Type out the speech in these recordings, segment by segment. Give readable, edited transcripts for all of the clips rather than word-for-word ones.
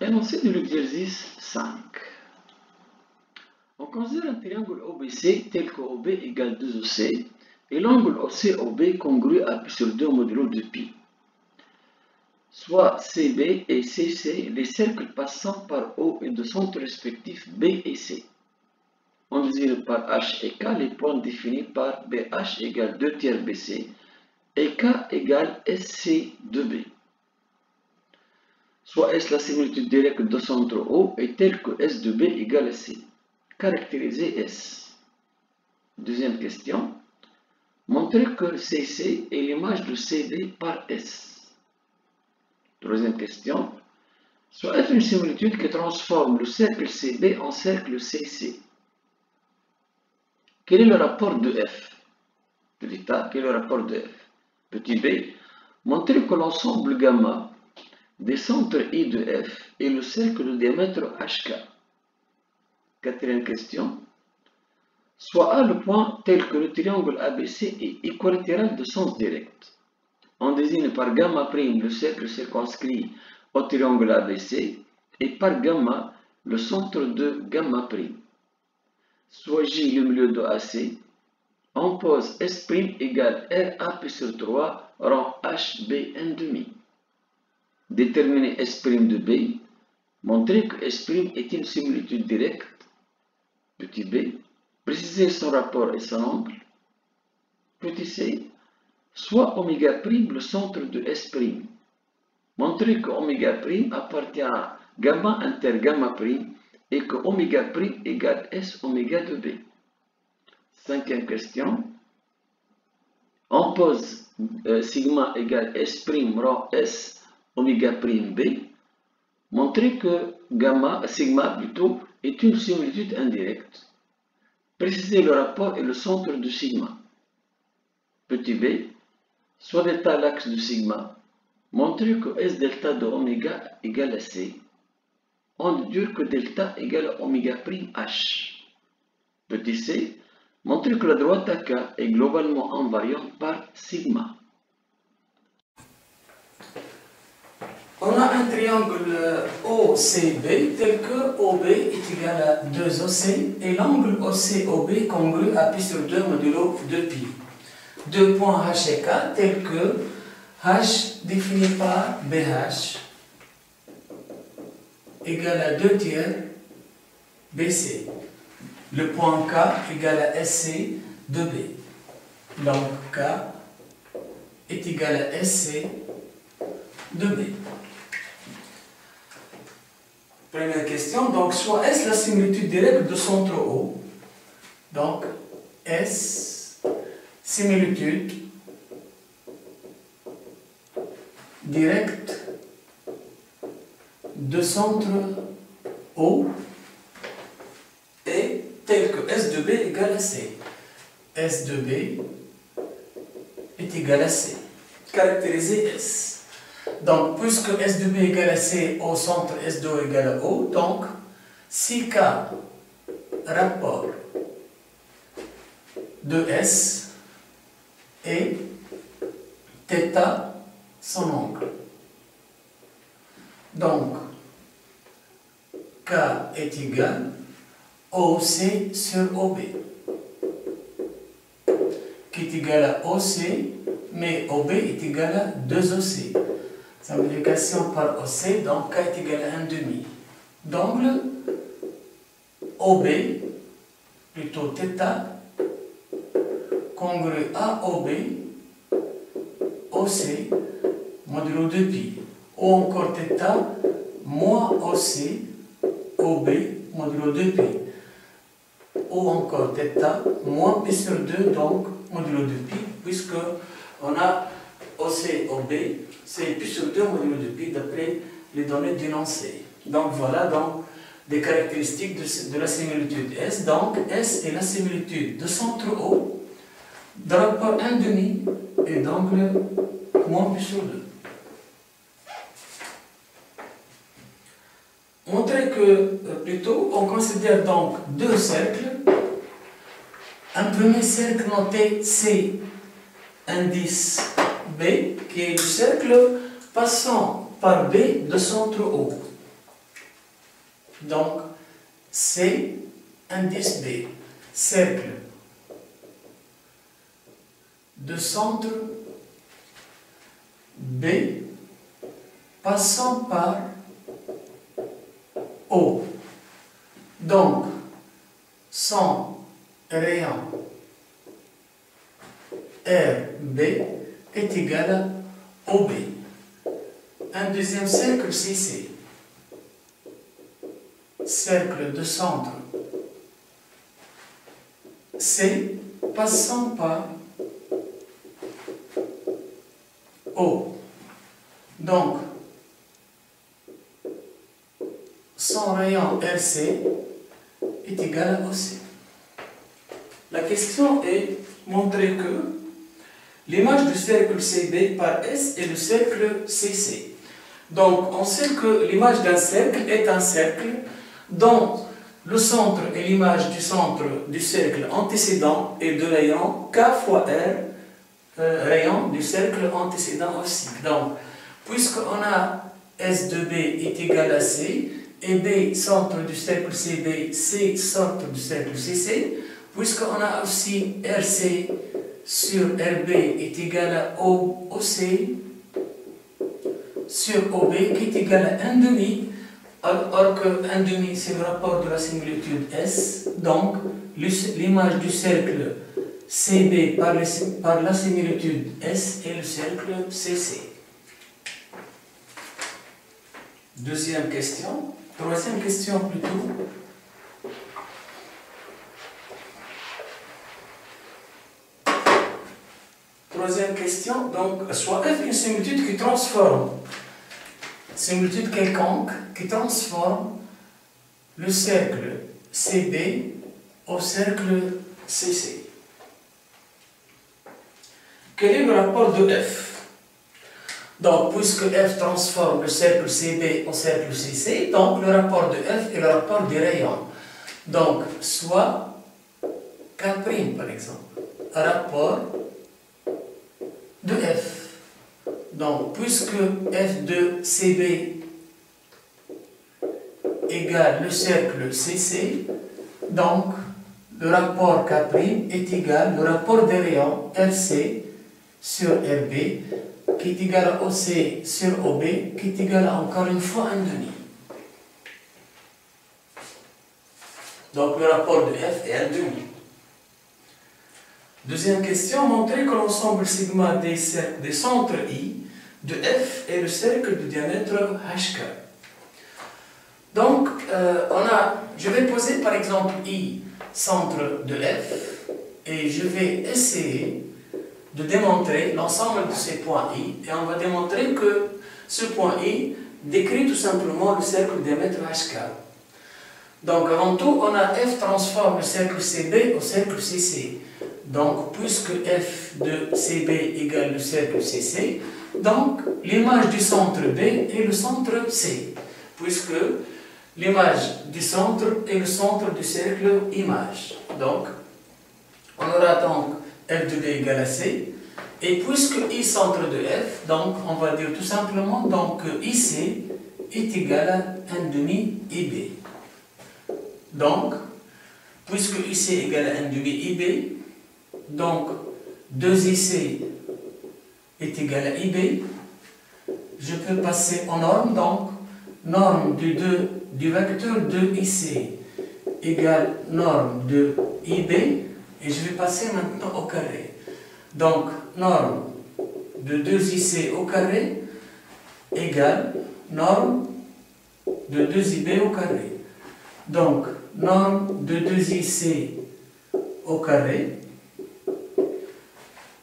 Énoncé de l'exercice 5. On considère un triangle OBC tel que OB égale 2OC et l'angle OCOB congru à pi sur 2 modulo de pi. Soit CB et CC, les cercles passant par O et de centres respectifs B et C. On désigne par H et K les points définis par BH égale 2 tiers BC et K égale SC de B. Soit S la similitude directe de centre O est telle que S de B égale C. Caractériser S. Deuxième question. Montrer que CC est l'image de CD par S. Troisième question. Soit F une similitude qui transforme le cercle CB en cercle CC. Quel est le rapport de F? Petit a, quel est le rapport de F? Petit b, montrer que l'ensemble gamma des centres I de F est le cercle de diamètre HK. Quatrième question. Soit A le point tel que le triangle ABC est équilatéral de sens direct. On désigne par gamma prime le cercle circonscrit au triangle ABC et par gamma le centre de gamma prime. Soit J le milieu de AC. On pose S' égale RAP sur 3 rang HB n demi. Déterminer S' de B. Montrer que S' est une similitude directe. Petit b. Préciser son rapport et son angle. Petit c. Soit oméga' le centre de S'. Montrer que oméga' appartient à gamma inter gamma' et que oméga' égale S oméga de B. Cinquième question. On pose sigma égale S' rang S oméga' B. Montrer que sigma plutôt est une similitude indirecte. Préciser le rapport et le centre de sigma. Petit b. Soit delta l'axe de sigma. Montrer que S delta de oméga égale à C. On déduit que delta égale à oméga' H. Petit c. Montrer que la droite AK est globalement invariante par sigma. On a un triangle OCB tel que OB est égal à 2OC et l'angle OCOB congru à pi sur 2 modulo de pi. Deux points H et K tels que H défini par BH égale à 2 tiers BC. Le point K égale à SC de B. Donc K est égal à SC de B. Première question, donc soit S la similitude directe de centre O. Donc S similitude directe de centre O est tel que S de B égale à C. S de B est égal à C. Caractériser S. Donc, puisque S de B égale à C au centre S de O égale à O, donc, si K rapport de S et θ son angle. Donc, K est égal à OC sur OB, qui est égal à OC, mais OB est égal à 2OC. Simplification par OC, donc K est égal à 1,5. D'angle OB, plutôt θ, congru à OB, OC, modulo 2π. Ou encore θ, moins OC, OB, modulo 2π. Ou encore θ, moins π sur 2, donc modulo 2π, puisque on a OC, OB, c'est π sur 2 modulo 2π d'après les données d'énoncé. Donc voilà donc des caractéristiques de la similitude S. Donc S est la similitude de centre O, de rapport 1,5 et d'angle moins π sur 2. Montrer que, plutôt, on considère donc deux cercles. Un premier cercle noté C, indice B, qui est le cercle passant par B de centre O. Donc, C, indice B, cercle de centre B passant par O. Donc, son rayon RB est égal à OB. Un deuxième cercle CC. Cercle de centre C passant par O. Donc, son rayon RC est égal à OC. La question est montrer que l'image du cercle CB par S est le cercle CC. Donc, on sait que l'image d'un cercle est un cercle dont le centre est l'image du centre du cercle antécédent et de rayon K fois R, rayon du cercle antécédent aussi. Donc, puisqu'on a S de B est égal à C, et B, centre du cercle CB, C, centre du cercle CC, puisqu'on a aussi RC sur RB est égal à OC sur OB qui est égal à 1 demi, alors que 1 demi c'est le rapport de la similitude S, donc l'image du cercle CB par la similitude S est le cercle CC. Deuxième question, troisième question plutôt. Troisième question, donc, soit F une similitude qui transforme, similitude quelconque qui transforme le cercle CB au cercle CC. Quel est le rapport de F? Donc, puisque F transforme le cercle CB au cercle CC, donc le rapport de F est le rapport des rayons. Donc, soit K' par exemple, rapport de F. Donc, puisque F de CB égale le cercle CC, donc le rapport K' est égal au rapport des rayons RC sur RB, qui est égal à OC sur OB, qui est égal à encore une fois 1 demi. Donc, le rapport de F est 1 demi. Deuxième question, montrer que l'ensemble sigma des centres I de F est le cercle de diamètre HK. Donc, je vais poser par exemple I, centre de F, et je vais essayer de démontrer l'ensemble de ces points I, et on va démontrer que ce point I décrit tout simplement le cercle de diamètre HK. Donc, avant tout, on a F transforme le cercle CB au cercle CC. Donc, puisque F de CB égale le cercle CC, donc l'image du centre B est le centre C, puisque l'image du centre est le centre du cercle image. Donc, on aura donc F de B égale à C, et puisque I centre de F, donc on va dire tout simplement donc, que IC est égal à 1 demi IB. Donc, puisque IC est égal à 1 demi IB, donc 2IC est égal à IB, je peux passer en norme, donc norme du vecteur 2IC égale norme de IB, et je vais passer maintenant au carré. Donc norme de 2IC au carré égale norme de 2IB au carré. Donc norme de 2IC au carré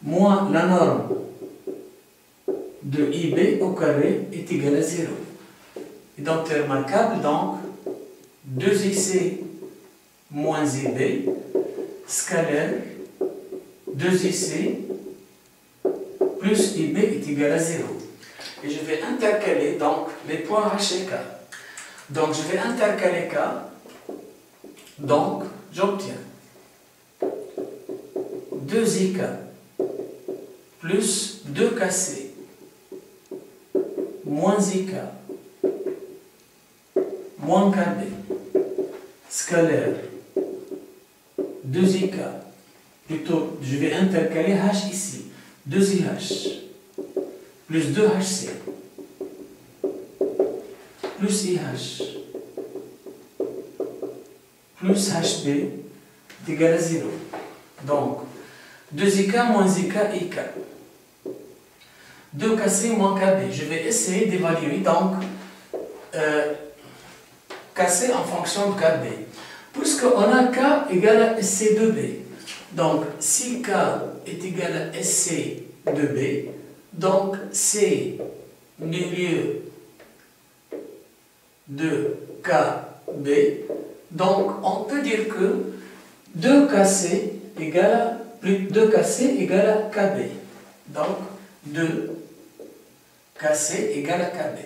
moins la norme de IB au carré est égale à 0. Identité remarquable, donc 2IC moins IB scalaire 2IC plus IB est égal à 0. Et je vais intercaler donc les points H et K. Donc je vais intercaler K. Donc j'obtiens 2IK plus 2KC moins IK moins KB. scalaire 2IK, plutôt je vais intercaler H ici, 2IH plus 2HC plus IH plus HB est égal à 0. Donc, 2IK moins IK. 2KC moins KB. Je vais essayer d'évaluer donc KC en fonction de KB. Puisqu'on a K égale à SC de B. Donc, si K est égal à SC de B, donc C milieu de KB, donc on peut dire que 2KC égale à KB. Donc 2KC égale à KB.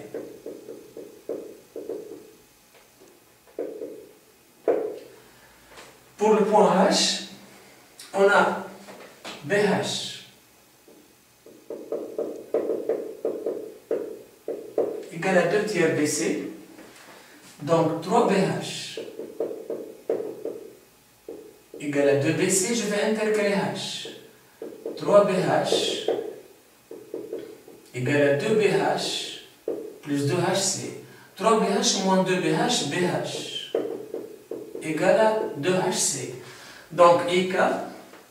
Pour le point H, on a BH égale à 2 tiers BC, donc 3BH égale à 2BC, je vais intercaler H. 3BH égale à 2BH plus 2HC. 3BH moins 2BH, BH égale à 2HC. Donc IK,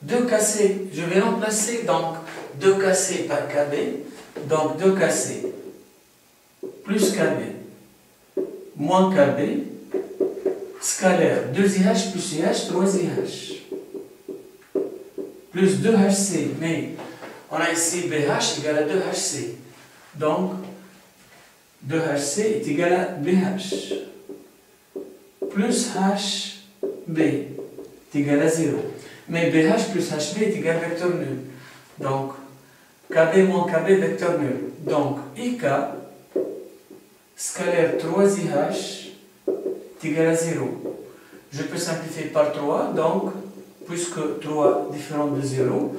2KC, je vais remplacer donc 2KC par KB, donc 2KC plus KB moins KB, scalaire 2IH plus IH, 3IH plus 2HC, mais on a ici BH égale à 2HC, donc 2HC est égal à BH plus HB est égal à 0, mais BH plus HB est égal à vecteur nul, donc KB moins KB vecteur nul, donc IK scalaire 3IH est égal à 0. Je peux simplifier par 3, donc, puisque 3 différent de 0,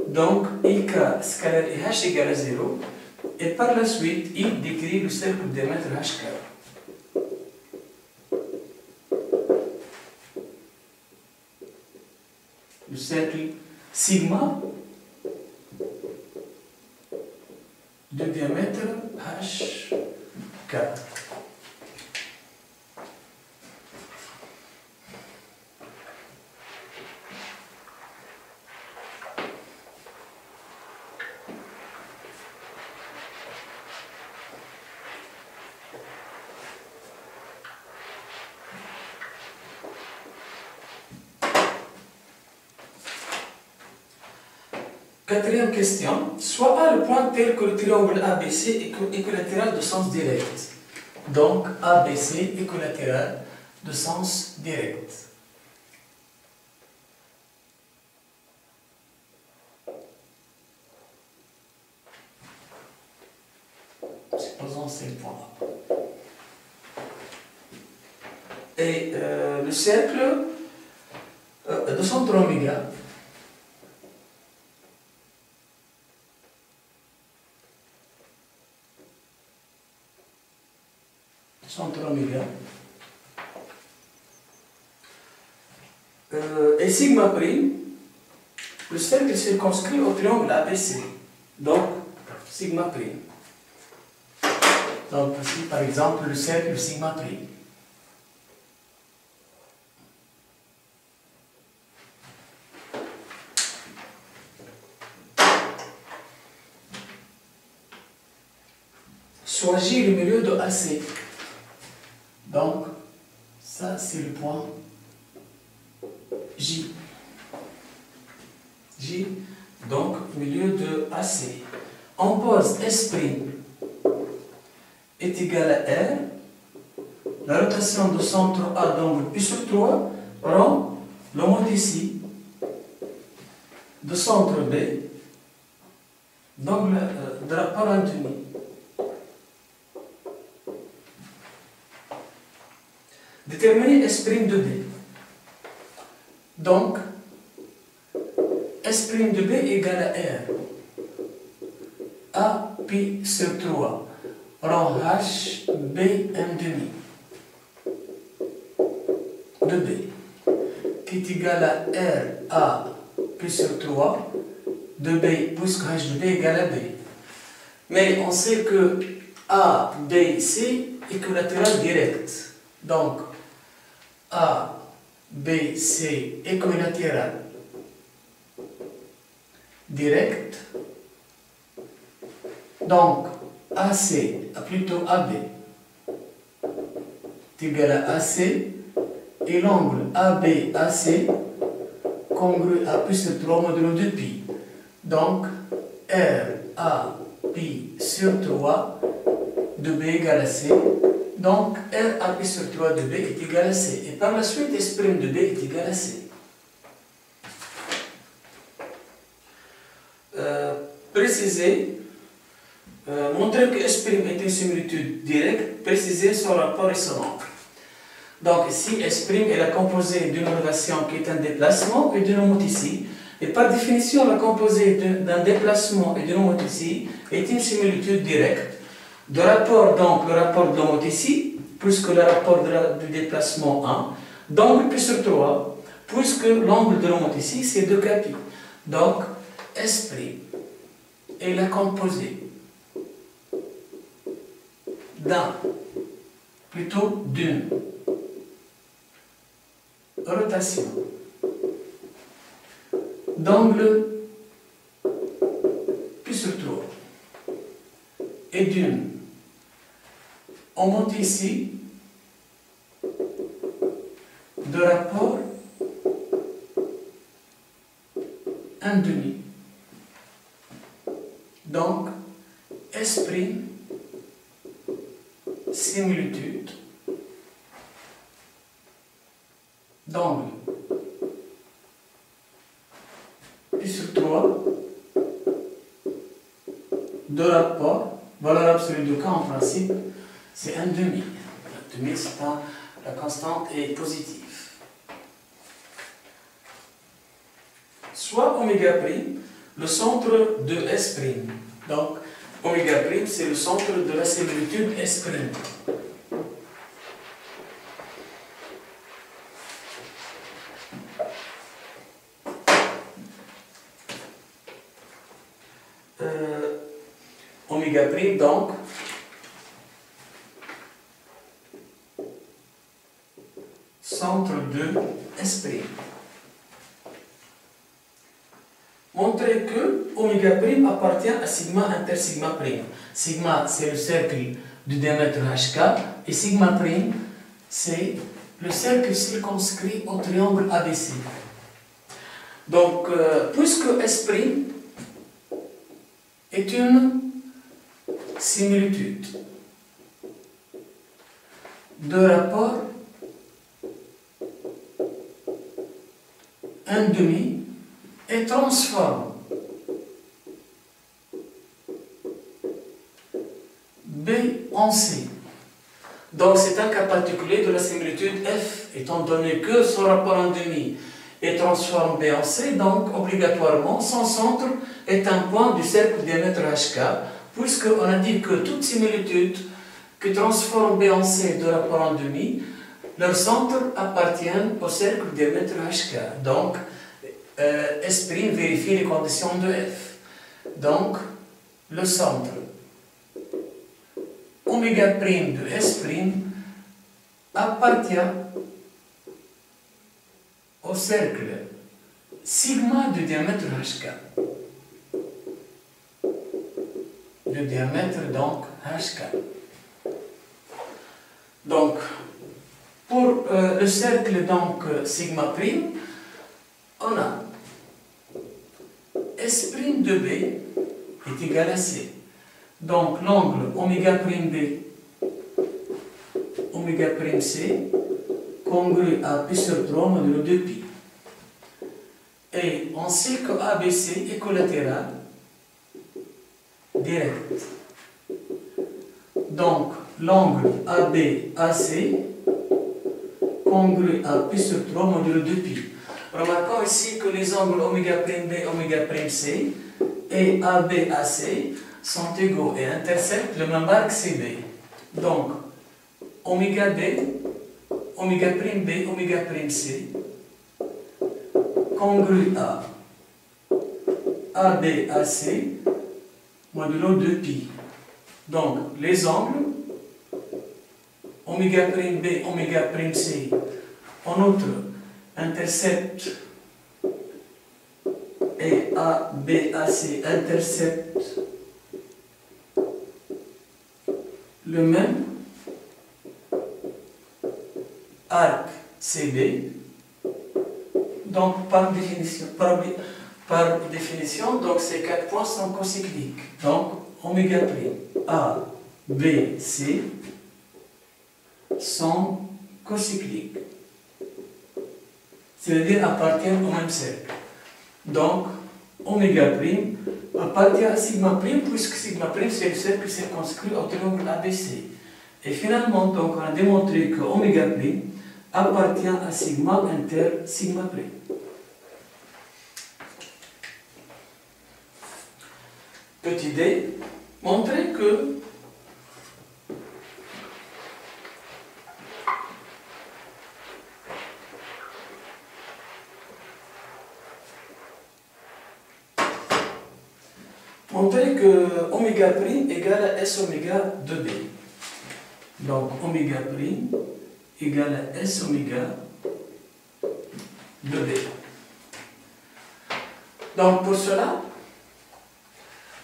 donc IK scalaire IH égale à 0, et par la suite, il décrit le cercle de diamètre HK. Le cercle sigma de diamètre HK. Quatrième question, soit A le point tel que le triangle ABC est équilatéral de sens direct. Donc ABC équilatéral de sens direct. Supposons c'est le point A. Et le cercle de centre oméga et sigma prime, le cercle est circonscrit au triangle ABC. Donc, sigma prime. Donc, ici, par exemple, le cercle sigma prime. Soit J le milieu de AC. Donc, ça c'est le point J. J, donc milieu de AC. On pose S' est égal à R. La rotation de centre A d'angle pi sur 3 rend l'homothétie de centre B d'angle de la parenténie. Déterminer S' de B. Donc, S' de B égale à R. A pi sur 3 rend H B M demi de B. est égal à R A P sur 3 de B, puisque H de B égale à B. Mais on sait que A, B, C est collatéral direct. Donc, A, B, C est collatéral direct. Donc, AC, plutôt AB, est égal à AC, et l'angle AB-AC congrue à pi sur 3 modulo de pi. Donc, RAP sur 3 de B égale à C. Donc, RAP sur 3 de B est égal à C. Et par la suite, S' de B est égal à C. Préciser, montrer que S' est une similitude directe, préciser son rapport et son angle. Donc ici, S' est la composée d'une relation qui est un déplacement et d'une homothétie. Et par définition, la composée d'un déplacement et d'une homothétie est une similitude directe. De rapport, donc, le rapport de l'homothétie, puisque le rapport du déplacement 1, d'angle pi sur 3, puisque l'angle de l'homothétie, c'est 2kπ. Donc, S' est la composée d'une rotation d'angle pi sur 3 et d'une homothétie de rapport 1,5. Donc, S' similitude d'angle pi sur 3 de rapport, valeur absolue de K en principe, c'est 1,5. 1,5, c'est la constante est positive. Soit oméga prime, le centre de S'. Donc, oméga prime, c'est le centre de la similitude S'. Oméga prime, donc, centre de S'. Montrer que oméga prime appartient à sigma inter sigma prime. Sigma, c'est le cercle du diamètre HK, et sigma prime, c'est le cercle circonscrit au triangle ABC. Donc, puisque S' est une similitude de rapport 1,5 et transforme B en C. Donc c'est un cas particulier de la similitude F, étant donné que son rapport 1,5 et transforme B en C, donc obligatoirement son centre est un point du cercle diamètre HK, puisqu'on a dit que toute similitude qui transforme B en C de rapport 1,5, leur centre appartient au cercle diamètre HK. Donc S' vérifie les conditions de F. Donc, le centre oméga prime de S' appartient au cercle sigma du diamètre HK. Le diamètre, donc, HK. Donc, pour le cercle, donc, sigma prime, on a S' de B est égal à C. Donc l'angle oméga prime B, oméga prime C, congrue à pi sur 3 modulo 2pi. Et on sait que ABC est collatéral direct. Donc l'angle AB-AC congrue à pi sur 3 modulo 2pi. Remarquons ici que les angles oméga prime B, oméga prime C et AB-AC sont égaux et intersectent le même arc CB. Donc, oméga B, oméga prime B, oméga prime C congru à AB, AC, modulo 2pi. Donc, les angles, oméga prime B, oméga prime C, en outre, interceptent et ABAC interceptent le même arc CB. Donc, par définition, donc ces 4 points sont cocycliques. Donc, oméga prime A, B, C sont cocycliques. C'est-à-dire appartiennent au même cercle. Donc, oméga prime appartient à sigma prime, puisque sigma prime c'est le cercle circonscrit au triangle ABC. Et finalement, donc, on a démontré que oméga prime appartient à sigma inter sigma prime. Petit d, montrer que oméga prime égale à S oméga de B. Donc oméga prime égale à S oméga de B. Donc pour cela,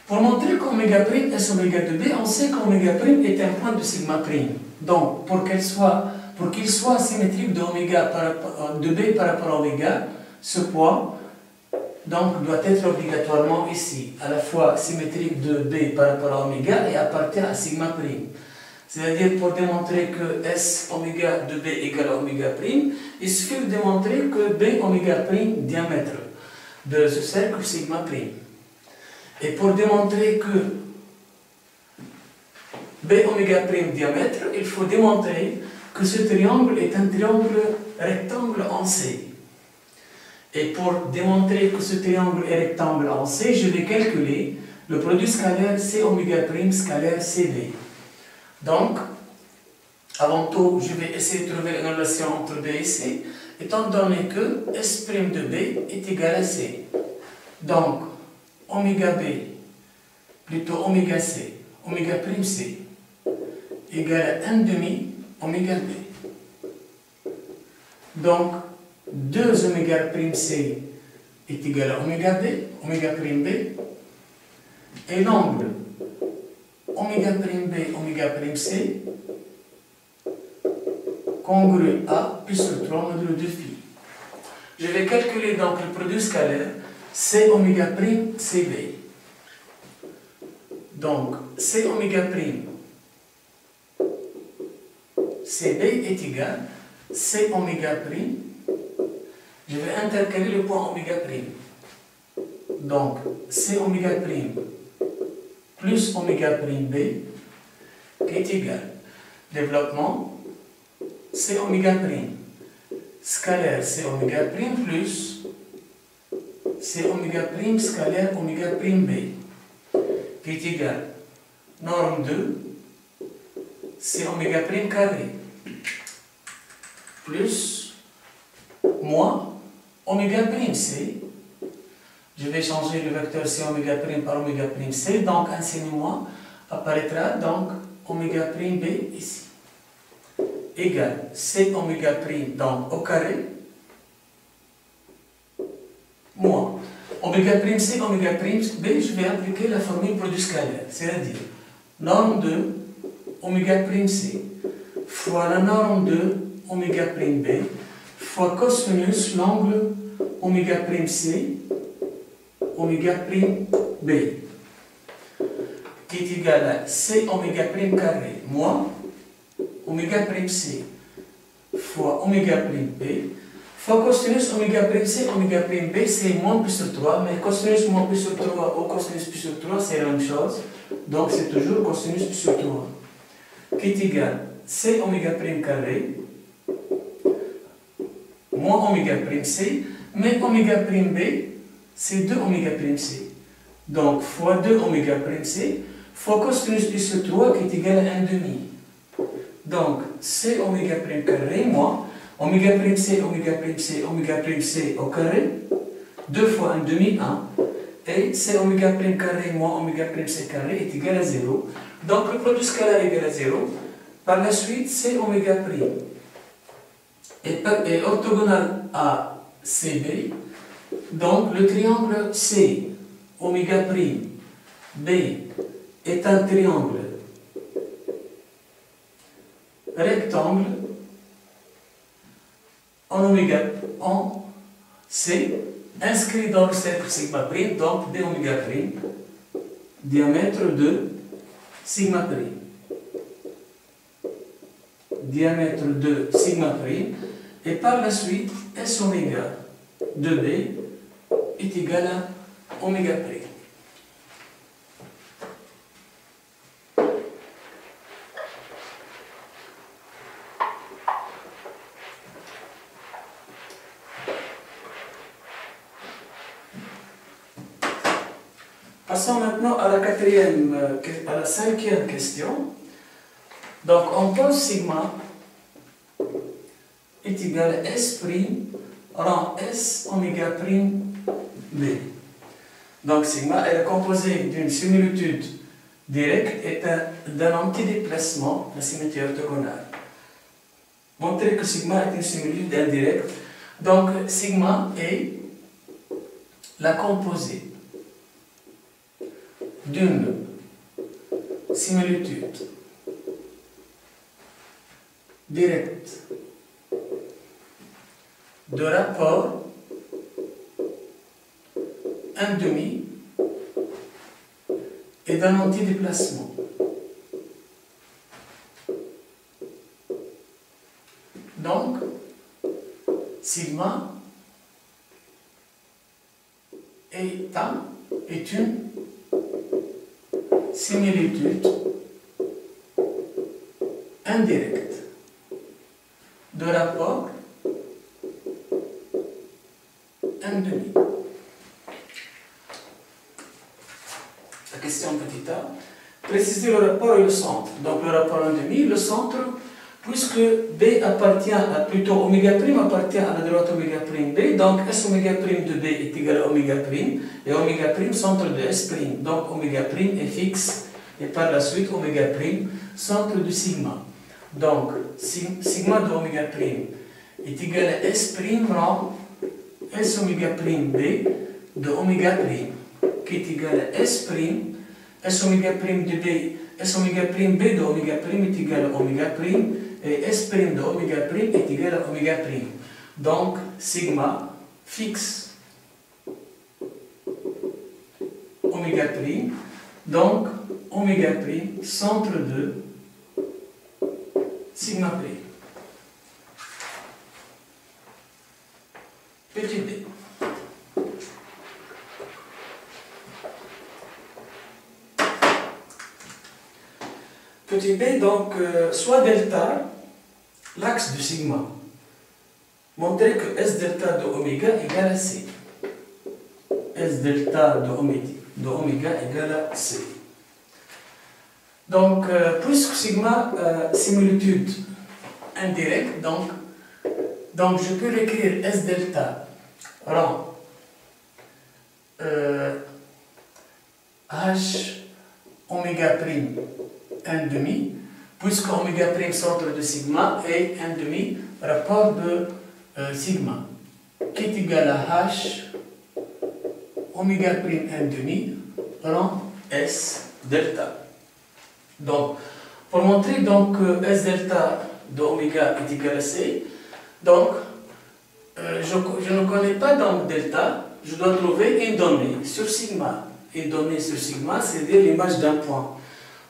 pour montrer qu'oméga prime S oméga de B, on sait qu'oméga prime est un point de sigma prime. Donc pour qu'il soit symétrique de B par rapport à oméga, ce point donc doit être obligatoirement ici, à la fois symétrique de B par rapport à oméga et appartient à sigma prime. C'est-à-dire pour démontrer que S oméga de B égale à oméga prime, il suffit de démontrer que B oméga prime diamètre de ce cercle sigma prime. Et pour démontrer que B oméga prime diamètre, il faut démontrer que ce triangle est un triangle rectangle en C. Et pour démontrer que ce triangle est rectangle en C, je vais calculer le produit scalaire C oméga prime scalaire CB. Donc, avant tout, je vais essayer de trouver une relation entre B et C, étant donné que S' de B est égal à C. Donc, oméga B, plutôt oméga C, oméga prime C, égale à 1/2 oméga B. Donc, 2 oméga prime C est égal à oméga B, oméga prime B, et l'angle oméga prime B, oméga prime C, congru à pi sur 3 modulo 2π. Je vais calculer donc le produit scalaire C oméga prime CB. Donc, C oméga prime CB est égal à C oméga prime. Je vais intercaler le point oméga prime. Donc, C oméga prime plus oméga prime B qui est égal. Développement C oméga prime scalaire C oméga prime plus C oméga prime scalaire oméga prime B qui est égal. Norme 2 C oméga prime carré plus moins oméga prime C. Je vais changer le vecteur C oméga prime par oméga prime C, donc un signe moins apparaîtra donc oméga prime B ici. Égal C oméga prime donc au carré moins oméga prime C oméga prime B, je vais appliquer la formule produit scalaire, c'est-à-dire norme 2 oméga prime C fois la norme 2 oméga prime B fois cosinus l'angle oméga prime C oméga prime B qui est égal à C oméga prime carré moins oméga prime C fois oméga prime B fois cosinus oméga prime C oméga prime B, c'est moins pi sur 3, mais cosinus moins pi sur 3 ou cosinus pi sur 3 c'est la même chose, donc c'est toujours cosinus pi sur 3 qui est égal à C oméga prime carré moins oméga prime C, mais oméga prime B, c'est 2 oméga prime C. Donc, fois 2 oméga prime C, fois cosinus pi sur 3 qui est égal à 1/2. Donc, C oméga prime carré moins oméga prime C, oméga prime C, oméga prime C au carré, 2 fois 1 demi 1, et C oméga prime carré moins oméga prime C carré est égal à 0. Donc le produit scalaire est égal à 0. Par la suite, C oméga prime est orthogonal à CB. Donc le triangle C oméga prime B est un triangle rectangle en oméga en C inscrit dans le cercle sigma prime, donc d oméga prime, diamètre de sigma prime. Diamètre de sigma prime, et par la suite, S oméga de B est égal à oméga prime. Passons maintenant à la cinquième question. Donc, on pose sigma est égal à S prime rang S oméga prime B. Donc, sigma est composé d'une similitude directe et d'un antidéplacement, la symétrie orthogonale. Montrer que sigma est une similitude indirecte. Donc, sigma est la composée d'une similitude directe de rapport 1 demi et d'un antidéplacement. Donc, sigma est une similitude indirecte de rapport 1 demi. La question petit a, préciser le rapport et le centre. Donc le rapport 1 demi, le centre, puisque B appartient à, plutôt oméga prime appartient à la droite oméga prime B, donc S oméga prime de B est égal à oméga prime, et oméga prime centre de S prime. Donc oméga prime est fixe, et par la suite oméga prime centre de sigma. Donc sigma de oméga prime est égal à S prime rang S oméga prime B de oméga prime, qui est égal à S prime, S oméga prime de B, S oméga prime B de oméga prime est égal à oméga prime, et S prime de oméga prime est égal à oméga prime. Donc, sigma fixe oméga prime, donc oméga prime centre de sigma prime. Petit b. Petit b, donc, soit delta, l'axe du sigma. Montrer que S delta de oméga égale à C. S delta de oméga égale à C. Donc, puisque sigma, similitude indirecte, donc je peux l'écrire S delta rang H oméga prime 1 demi, puisque oméga prime centre de sigma est 1 demi rapport de sigma, qui est égal à H oméga prime 1 demi rang S delta. Donc, pour montrer donc que S delta de oméga est égal à C, donc je ne connais pas donc delta, je dois trouver une donnée sur sigma. Une donnée sur sigma, c'est-à-dire l'image d'un point.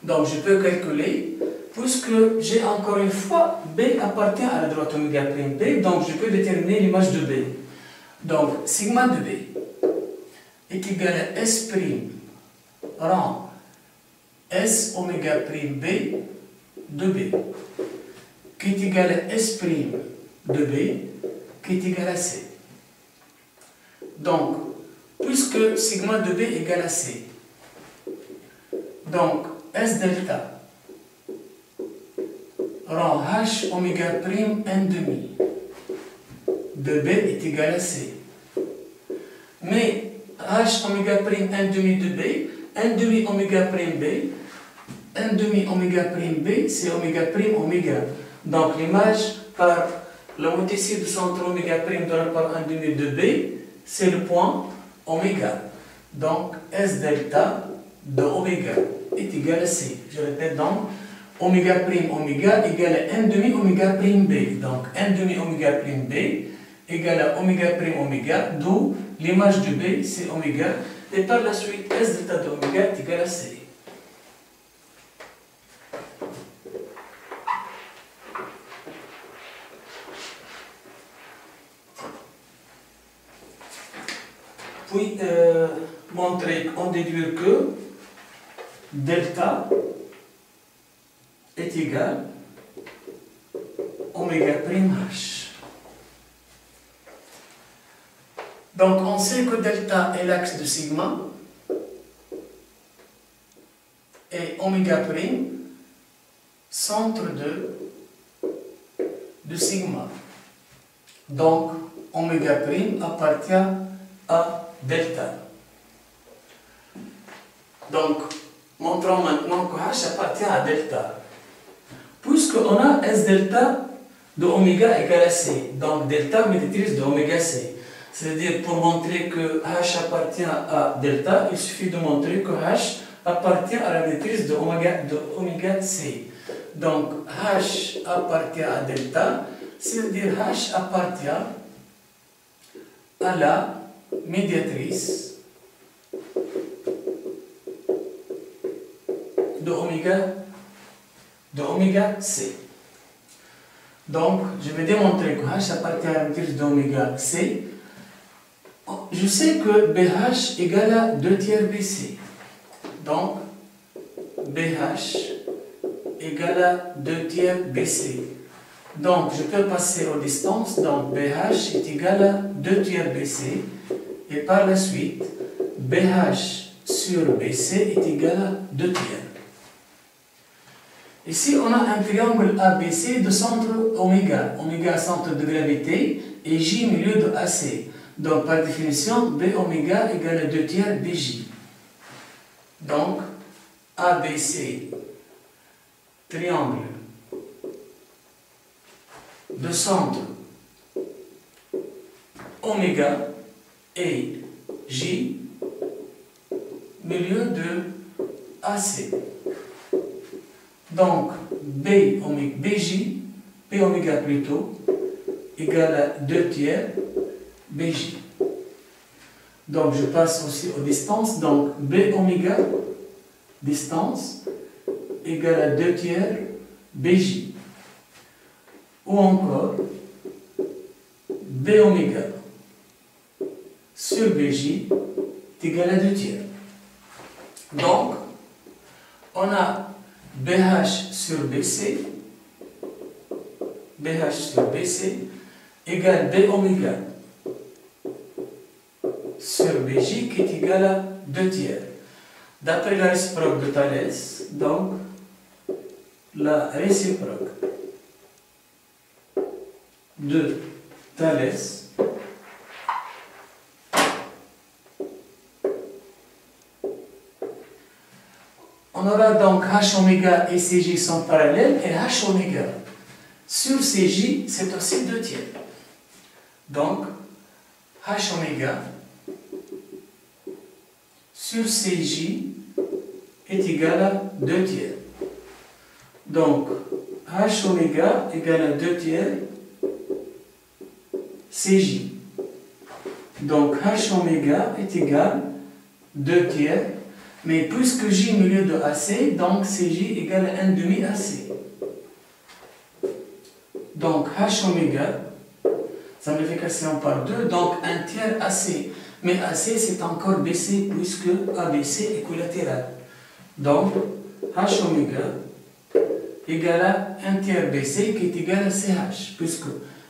Donc je peux calculer, puisque j'ai encore une fois, B appartient à la droite oméga prime B, donc je peux déterminer l'image de B. Donc sigma de B est égal à S prime rang S oméga prime B de B, qui est égal à S prime de B, qui est égal à C. Donc, puisque sigma de B est égal à C, donc S delta rang H oméga prime 1 demi de B est égal à C. Mais H oméga prime 1 demi de B, 1 demi oméga prime B, 1 demi oméga prime B, c'est oméga prime oméga. Donc l'image par la moitié du centre oméga prime donné par 1 demi de B, c'est le point oméga. Donc S delta de oméga est égal à C. Je répète donc, oméga prime oméga égale à 1 demi oméga prime B. Donc 1 demi oméga prime B égale à oméga prime oméga, d'où l'image de B c'est oméga. Et par la suite, S delta de oméga est égal à C. Puis, on déduit que delta est égal à oméga prime H. Donc, on sait que delta est l'axe de sigma et oméga prime centre de sigma. Donc, oméga prime appartient à delta. Donc, montrons maintenant que H appartient à delta. Puisqu'on a S delta de oméga égale à C, donc delta médiatrice de oméga C. C'est-à-dire, pour montrer que H appartient à delta, il suffit de montrer que H appartient à la médiatrice de oméga C. Donc, H appartient à delta, c'est-à-dire H appartient à la médiatrice de oméga C. Donc, je vais démontrer que H appartient à la médiatrice d'oméga C. Je sais que BH égale à 2 tiers BC. Donc, BH égale à 2 tiers BC. Donc, je peux passer aux distances. Donc, BH est égal à 2 tiers BC. Et par la suite, BH sur BC est égal à 2 tiers. Ici, on a un triangle ABC de centre oméga. Oméga centre de gravité et J milieu de AC. Donc, par définition, B oméga égale à 2 tiers BJ. Donc, ABC, triangle de centre oméga et J, milieu de AC. Donc, B oméga plutôt, égale à 2 tiers BJ. Donc, je passe aussi aux distances. Donc, B oméga, distance, égale à 2 tiers BJ. Ou encore, B oméga sur BJ est égal à 2 tiers. Donc, on a BH sur BC égale B oméga sur BJ qui est égal à 2 tiers. D'après la réciproque de Thalès, donc, la réciproque de Thalès on aura donc H oméga et CJ sont parallèles et H oméga sur CJ c'est aussi 2 tiers. Donc H oméga sur CJ est égal à 2 tiers. Donc H oméga égale à 2 tiers CJ. Donc H oméga est égal à 2 tiers, mais puisque J milieu de AC, donc CJ égale à 1 demi AC. Donc H oméga, simplification par 2, donc 1 tiers AC. Mais AC c'est encore BC puisque ABC est collatéral. Donc H oméga égale à 1 tiers BC qui est égal à CH, puisque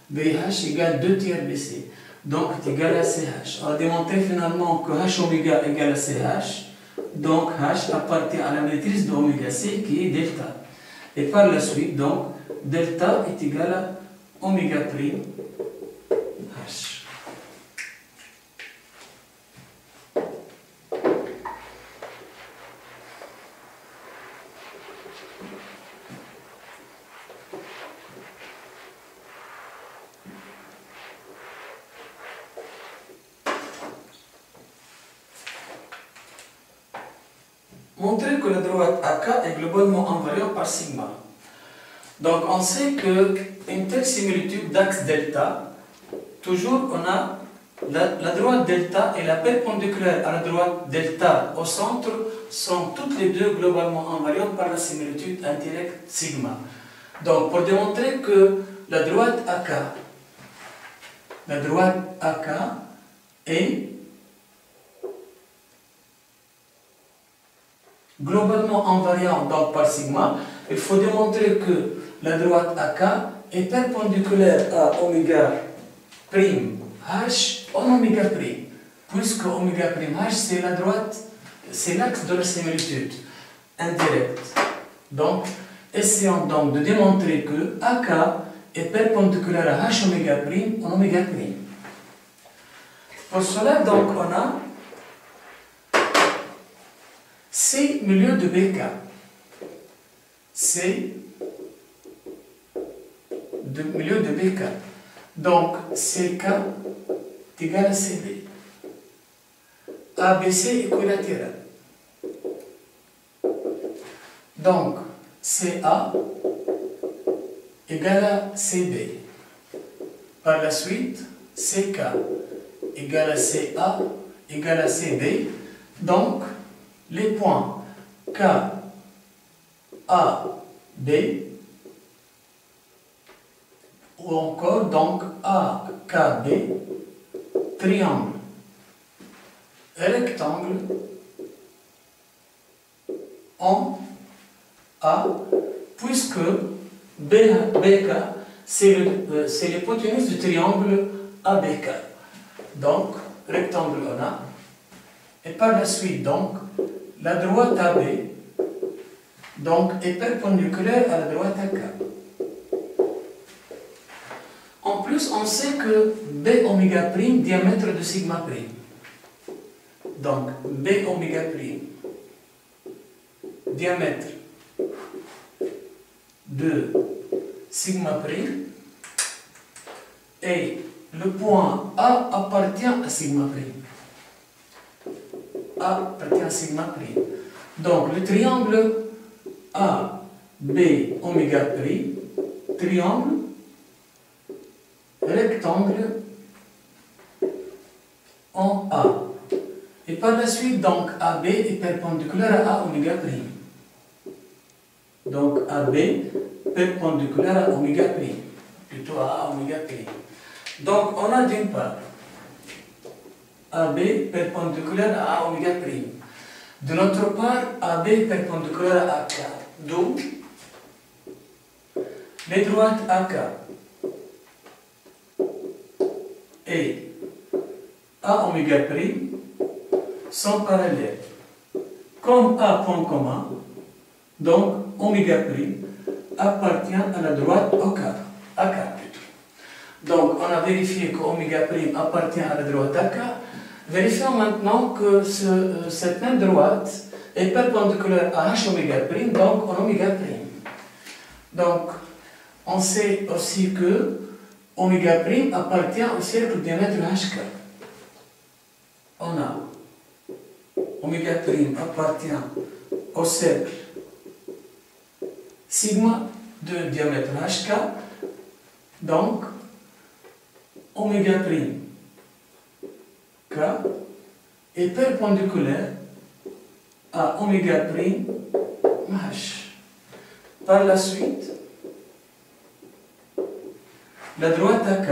BH égale 2 tiers BC, donc est égal à CH. On a démontré finalement que H oméga égale à CH, donc H appartient à la matrice de oméga C qui est delta. Et par la suite, donc, delta est égal à oméga prime H. Montrer que la droite AK est globalement invariante par sigma. Donc on sait qu'une telle similitude d'axe delta, toujours on a la droite delta et la perpendiculaire à la droite delta au centre sont toutes les deux globalement invariantes par la similitude indirecte sigma. Donc pour démontrer que la droite AK est globalement invariante donc par sigma, il faut démontrer que la droite AK est perpendiculaire à oméga prime H en oméga prime, puisque oméga prime H c'est la droite, c'est l'axe de la similitude indirecte. Donc, essayons donc de démontrer que AK est perpendiculaire à H oméga prime en oméga prime. Pour cela, donc, on a C milieu de BK. C de milieu de BK. Donc, CK est égal à CB. ABC équilatéral. Donc, CA égale à CB. Par la suite, CK égale à CA égale à CB. Donc, les points K, A, B, ou encore donc A, K, B, triangle, rectangle, en A, puisque BK, c'est l'hypoténuse du triangle ABK. Donc, rectangle en A. Et par la suite, donc, la droite AB donc, est perpendiculaire à la droite AK. En plus, on sait que B oméga prime, diamètre de sigma prime. Donc, B oméga prime, diamètre de sigma prime, et le point A appartient à sigma prime. A appartient à sigma prime. Donc, le triangle A, B, oméga prime, triangle, rectangle en A. Et par la suite, donc, AB est perpendiculaire à A oméga prime. Donc, AB perpendiculaire à oméga prime, plutôt à A oméga prime. Donc, on a d'une part AB perpendiculaire à A oméga prime. De l'autre part, AB perpendiculaire à AK. D'où les droites AK et A oméga prime sont parallèles. Comme A point commun, donc oméga prime appartient à la droite AK plutôt. Donc on a vérifié que oméga prime appartient à la droite AK. Vérifions maintenant que cette même droite est perpendiculaire à H oméga prime, donc en oméga prime. Donc on sait aussi que oméga prime appartient au cercle diamètre HK. On a oméga prime appartient au cercle sigma de diamètre HK. Donc oméga prime K est perpendiculaire à oméga prime H. Par la suite, la droite AK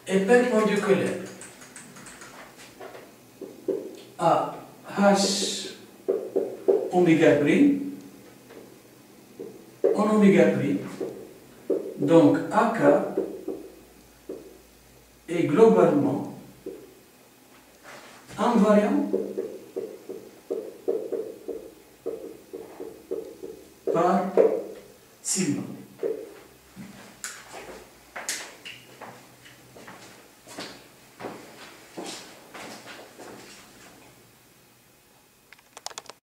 est perpendiculaire à H oméga prime en oméga prime. Donc AK est globalement invariant par sigma.